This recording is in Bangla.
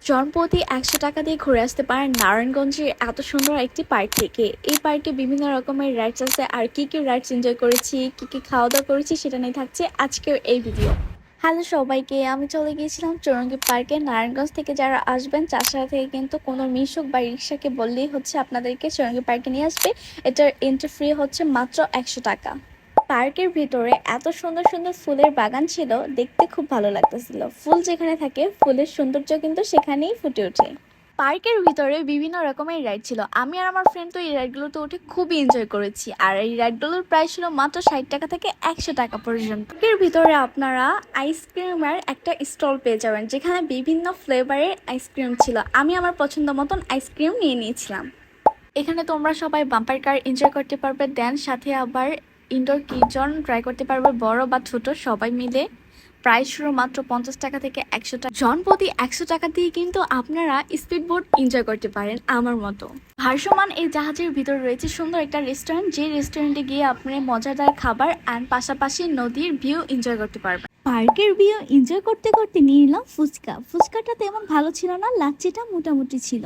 জনপ্রতি ১০০ টাকা দিয়ে ঘুরে আসতে পারেন নারায়ণগঞ্জের এত সুন্দর একটি পার্ক থেকে। এই পার্কে বিভিন্ন রকমের রাইডস আছে, আর কি কি রাইডস এনজয় করেছি, কি কি খাওয়া দাওয়া করেছি সেটা নিয়ে থাকছে আজকের এই ভিডিও। হ্যালো সবাইকে, আমি চলে গিয়েছিলাম চৌরঙ্গী পার্কে। নারায়ণগঞ্জ থেকে যারা আসবেন চাষড়া থেকে কিন্তু কোনো মিশুক বা রিক্সাকে বললেই হচ্ছে আপনাদেরকে চৌরঙ্গী পার্কে নিয়ে আসবে। এটার এন্ট্রি ফ্রি হচ্ছে মাত্র ১০০ টাকা। পার্কের ভিতরে এত সুন্দর সুন্দর ফুলের বাগান ছিল, দেখতে খুব ভালো লাগতেছিল। ফুল যেখানে থাকে ফুলের সৌন্দর্য কিন্তু সেখানেই ফুটে ওঠে। পার্কের ভিতরে বিভিন্ন রকমের রাইড ছিল। আমি আর আমার ফ্রেন্ড তো এই রাইডগুলোতে উঠে খুবই এনজয় করেছি। আর এই রাইডগুলোর প্রাইস ছিল মাত্র ৬০ টাকা থেকে ১০০ টাকা পর্যন্ত। পার্কের ভিতরে আপনারা আইসক্রিমের একটা স্টল পেয়ে যাবেন, যেখানে বিভিন্ন ফ্লেভারের আইসক্রিম ছিল। আমি আমার পছন্দ মতন আইসক্রিম নিয়ে নিয়েছিলাম। এখানে তোমরা সবাই বাম্পার কার এনজয় করতে পারবে, দেন সাথে আবার ইনডোর কিচেন ট্রাই করতে পারবে, বড় বা ছোট সবাই মিলে। প্রাইস শুরু মাত্র ৫০ টাকা থেকে ১০০ টাকা। জনপ্রতি ১০০ টাকা দিয়ে কিন্তু আপনারা স্পিড বোট এনজয় করতে পারেন আমার মতো। ভাসমান এই জাহাজের ভিতর রয়েছে সুন্দর একটা রেস্টুরেন্ট, যে রেস্টুরেন্টে গিয়ে আপনি মজাদার খাবার আর পাশাপাশি নদীর ভিউ এনজয় করতে পারবেন। পার্কের ভিউ এনজয় করতে করতে নিয়ে নিলাম ফুচকা। ফুচকাটা তেমন ভালো ছিল না, লাচ্ছিটা মোটামুটি ছিল।